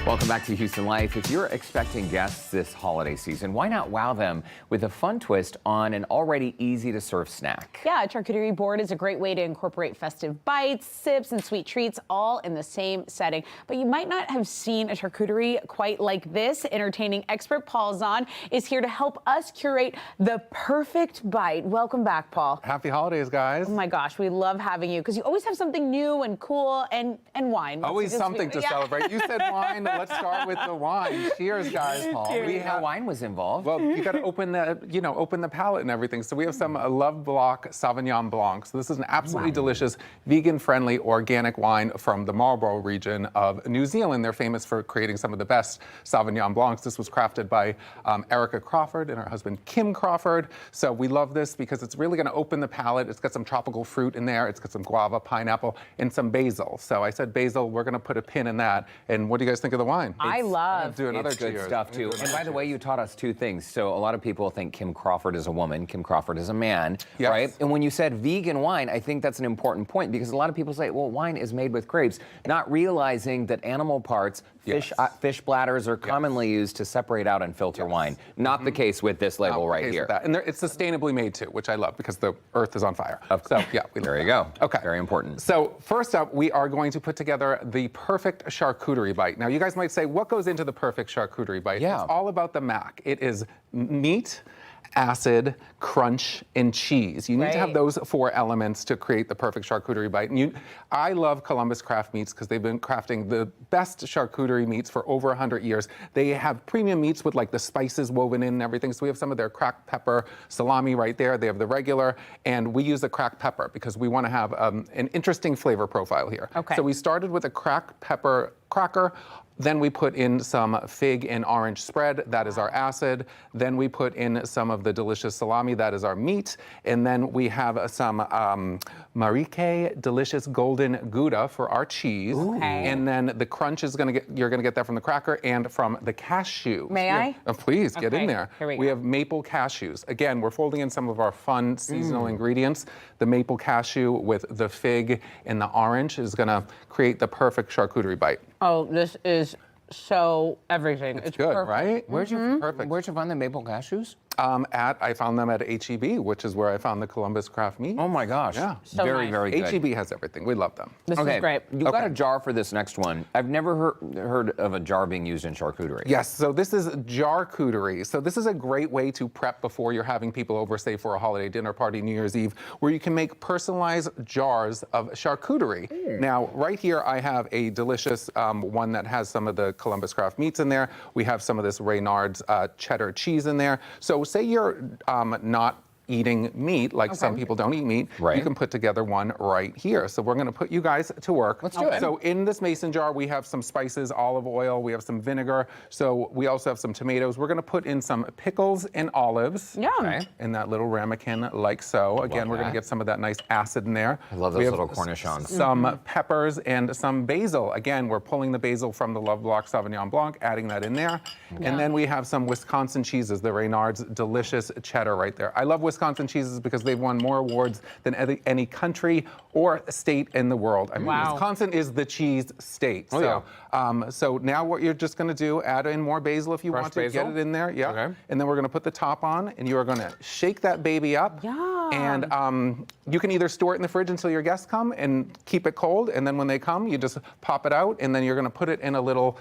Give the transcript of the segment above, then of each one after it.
Welcome back to Houston Life. If you're expecting guests this holiday season, why not wow them with a fun twist on an already easy-to-serve snack? Yeah, a charcuterie board is a great way to incorporate festive bites, sips, and sweet treats all in the same setting. But you might not have seen a charcuterie quite like this. Entertaining expert Paul Zahn is here to help us curate the perfect bite. Welcome back, Paul. Happy holidays, guys. Oh my gosh, we love having you because you always have something new and cool and wine. Always something to celebrate. You said wine. Let's start with the wine. Cheers, guys. Paul, we had wine was involved. Well, you got to open the palate and everything. So we have some Love Block Sauvignon Blanc. So this is an absolutely delicious, vegan-friendly, organic wine from the Marlborough region of New Zealand. They're famous for creating some of the best Sauvignon Blancs. This was crafted by Erica Crawford and her husband Kim Crawford. So we love this because it's really going to open the palate. It's got some tropical fruit in there. It's got some guava, pineapple, and some basil. So I said basil. We're going to put a pin in that. And what do you guys think of the wine? I love. Do another good cheers. stuff too. And by the way, you taught us two things. So a lot of people think Kim Crawford is a woman, Kim Crawford is a man, Yes. right? And when you said vegan wine, I think that's an important point because a lot of people say, well, wine is made with grapes, not realizing that animal parts, fish bladders are commonly used to separate out and filter wine. Not the case with this label right here. And it's sustainably made too, which I love because the earth is on fire. So yeah, there you go. Okay. Very important. So first up, we are going to put together the perfect charcuterie bite. Now you guys might say, what goes into the perfect charcuterie bite? Yeah. It's all about the MACC. It is meat, acid, crunch, and cheese. You need to have those four elements to create the perfect charcuterie bite. And I love Columbus Craft Meats because they've been crafting the best charcuterie meats for over 100 years. They have premium meats with like the spices woven in and everything. So we have some of their cracked pepper salami right there. They have the regular, and we use the cracked pepper because we want to have an interesting flavor profile here. Okay. So we started with a cracked pepper cracker. Then we put in some fig and orange spread, that is our acid. Then we put in some of the delicious salami, that is our meat. And then we have some Marique delicious golden Gouda for our cheese. Okay. And then the crunch is you're gonna get that from the cracker and from the cashew. May I? Please, get in there. Here we We go. have maple cashews. Again, we're folding in some of our fun seasonal ingredients. The maple cashew with the fig and the orange is gonna create the perfect charcuterie bite. Oh, this is so everything. It's Good, perfect. right? Where'd you Perfect. Where'd you find the maple cashews? I found them at HEB, which is where I found the Columbus Craft Meat. Oh my gosh. Yeah. So very, nice. very good. HEB has everything. We love them. This is great. You got a jar for this next one. I've never heard of a jar being used in charcuterie. Yes, so this is jar-cuterie. So this is a great way to prep before you're having people over, say, for a holiday dinner party, New Year's Eve, where you can make personalized jars of charcuterie. Now, right here, I have a delicious one that has some of the Columbus Craft Meats in there. We have some of this Reynard's cheddar cheese in there. So say you're not eating meat, like some people don't eat meat, you can put together one right here. So we're gonna put you guys to work. Let's do it. So in this mason jar, we have some spices, olive oil, we have some vinegar. So we also have some tomatoes. We're gonna put in some pickles and olives. Yum. In that little ramekin, like so. Again, we're gonna get some of that nice acid in there. I love those little cornichons. Some peppers and some basil. Again, we're pulling the basil from the Love Block Sauvignon Blanc, adding that in there. And then we have some Wisconsin cheeses, the Reynard's delicious cheddar right there. I love Wisconsin cheeses because they've won more awards than any country or state in the world. I mean, Wisconsin is the cheese state. So now what you're just gonna do, add in more basil if you want to, get it in there, and then we're gonna put the top on, and you are gonna shake that baby up. And you can either store it in the fridge until your guests come and keep it cold, and then when they come, you just pop it out, and then you're gonna put it in a little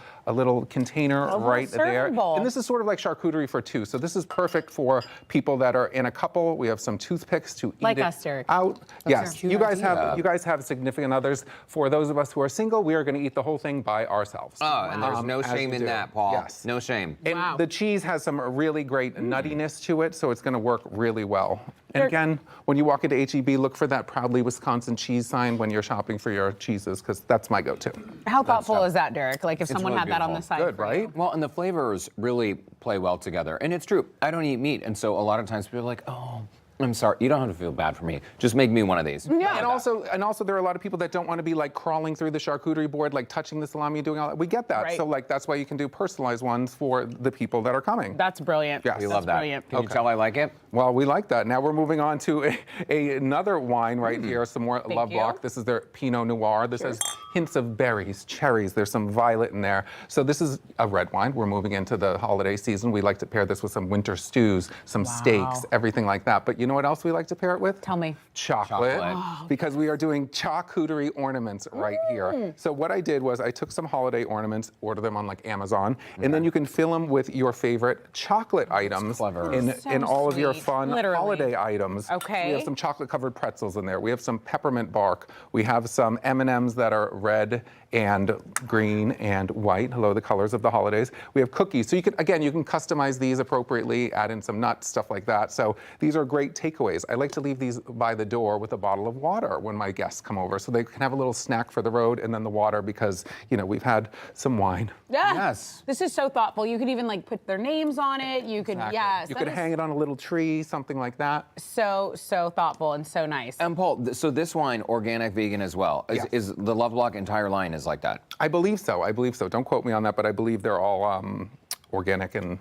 container right there. And this is sort of like charcuterie for two. So this is perfect for people that are in a couple. We have some toothpicks to eat it out. Yes, you guys have significant others. For those of us who are single, we are gonna eat the whole thing by ourselves. Oh, and there's no shame in that, Paul. Yes. No shame. And the cheese has some really great nuttiness to it, so it's gonna work really well. And again, when you walk into HEB, look for that proudly Wisconsin cheese sign when you're shopping for your cheeses, because that's my go-to. How thoughtful is that, Derek? Like if someone really had that on the side. Good, right? Well, and the flavors really play well together. And it's true, I don't eat meat, and so a lot of times people are like, oh, I'm sorry, you don't have to feel bad for me. Just make me one of these. Yeah. And also there are a lot of people that don't want to be like crawling through the charcuterie board, like touching the salami, doing all that. We get that. So like that's why you can do personalized ones for the people that are coming. That's brilliant. Yes. We love that. Brilliant. Can you tell I like it? Well, we like that. Now we're moving on to another wine right here, some more Love Block. This is their Pinot Noir. This has hints of berries, cherries. There's some violet in there. So this is a red wine. We're moving into the holiday season. We like to pair this with some winter stews, some steaks, everything like that. But you know what else we like to pair it with? Tell me. Chocolate. Because we are doing charcuterie ornaments right here. So what I did was I took some holiday ornaments, order them on like Amazon, and then you can fill them with your favorite chocolate items clever. in all of your sweet. fun Literally. holiday items. Okay. We have some chocolate covered pretzels in there. We have some peppermint bark. We have some M&Ms that are red and green and white. Hello, the colors of the holidays. We have cookies. So you can, again, you can customize these appropriately, add in some nuts, stuff like that. So these are great takeaways. I like to leave these by the door with a bottle of water when my guests come over, so they can have a little snack for the road and then the water because, you know, we've had some wine. Yeah. Yes. This is so thoughtful. You could even like put their names on it. You could, Exactly. yes. You that could is hang it on a little tree, something like that. so thoughtful and so nice. And Paul, so this wine, organic, vegan as well. Yes. Is the Lovelock entire line is like that? I believe so. I believe so. Don't quote me on that, but I believe they're all organic and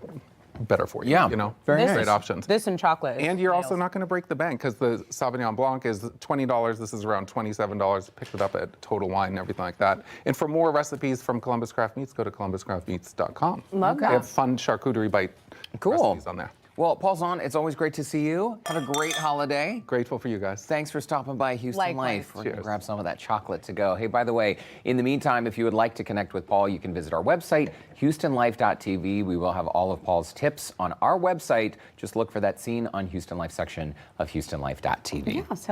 better for you. Yeah, You know, very great nice. options. This and chocolate. And you're also not going to break the bank because the Sauvignon Blanc is $20. This is around $27. Picked it up at Total Wine and everything like that. And for more recipes from Columbus Craft Meats, go to columbuscraftmeats.com. Love They that. have fun charcuterie bite Cool. recipes on there. Well, Paul Zahn, it's always great to see you. Have a great holiday. Grateful for you guys. Thanks for stopping by Houston Likewise. Life. We're going to Cheers. grab some of that chocolate to go. Hey, by the way, in the meantime, if you would like to connect with Paul, you can visit our website, houstonlife.tv. We will have all of Paul's tips on our website. Just look for that scene on Houston Life section of houstonlife.tv. Yeah, so